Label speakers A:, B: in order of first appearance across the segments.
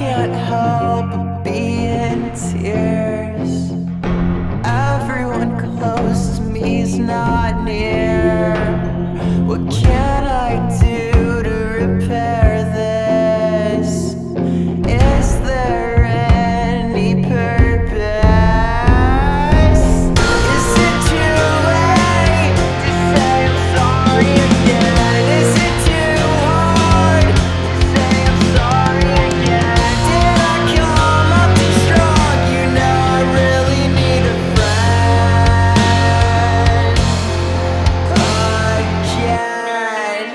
A: can't help but be in tears. Everyone close to me's not near. What can I do to repair this? Is there any purpose? Is it too late to say I'm sorry again? Is it too hard to say I'm sorry again? Did I come up too strong? You know I really need a friend again.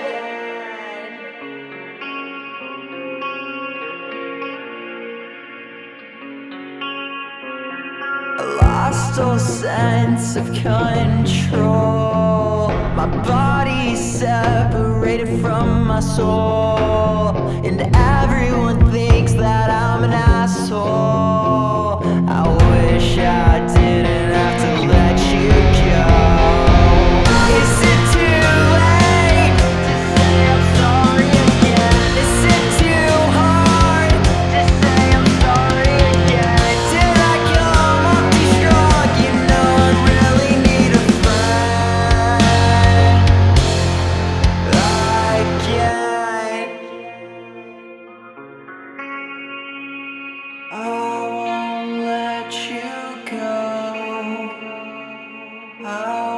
A: I lost all sense of control. My body's separated from my soul, and everyone thinks that I'm an asshole. I wish I didn't have to let you go. Is it too late to say I'm sorry again? Is it too hard to say I'm sorry again? Did I come off too strong? You know I really need a friend again. I won't let you go. I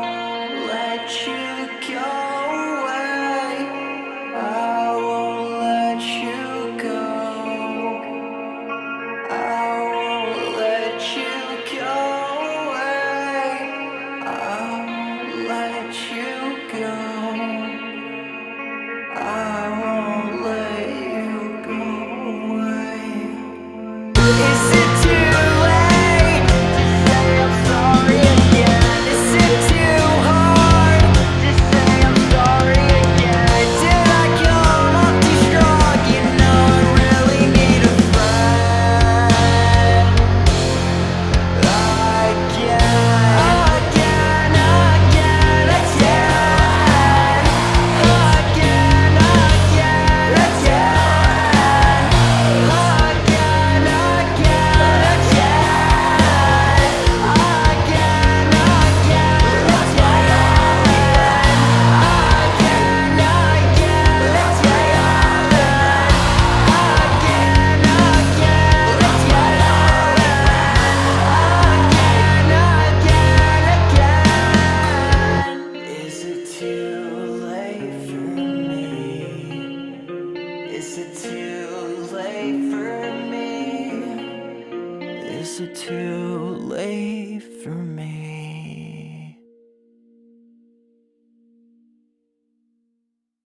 A: won't let you go away. I won't let you go. I won't let you go away. I won't let you go. I won't let you go away. Is it too late to say I'm sorry again? Is it too hard to say I'm sorry again? Did I come off too strong? You know I really need a friend again, again, again, again, Is it too late for me? Is it too late for me? Is it too late for me?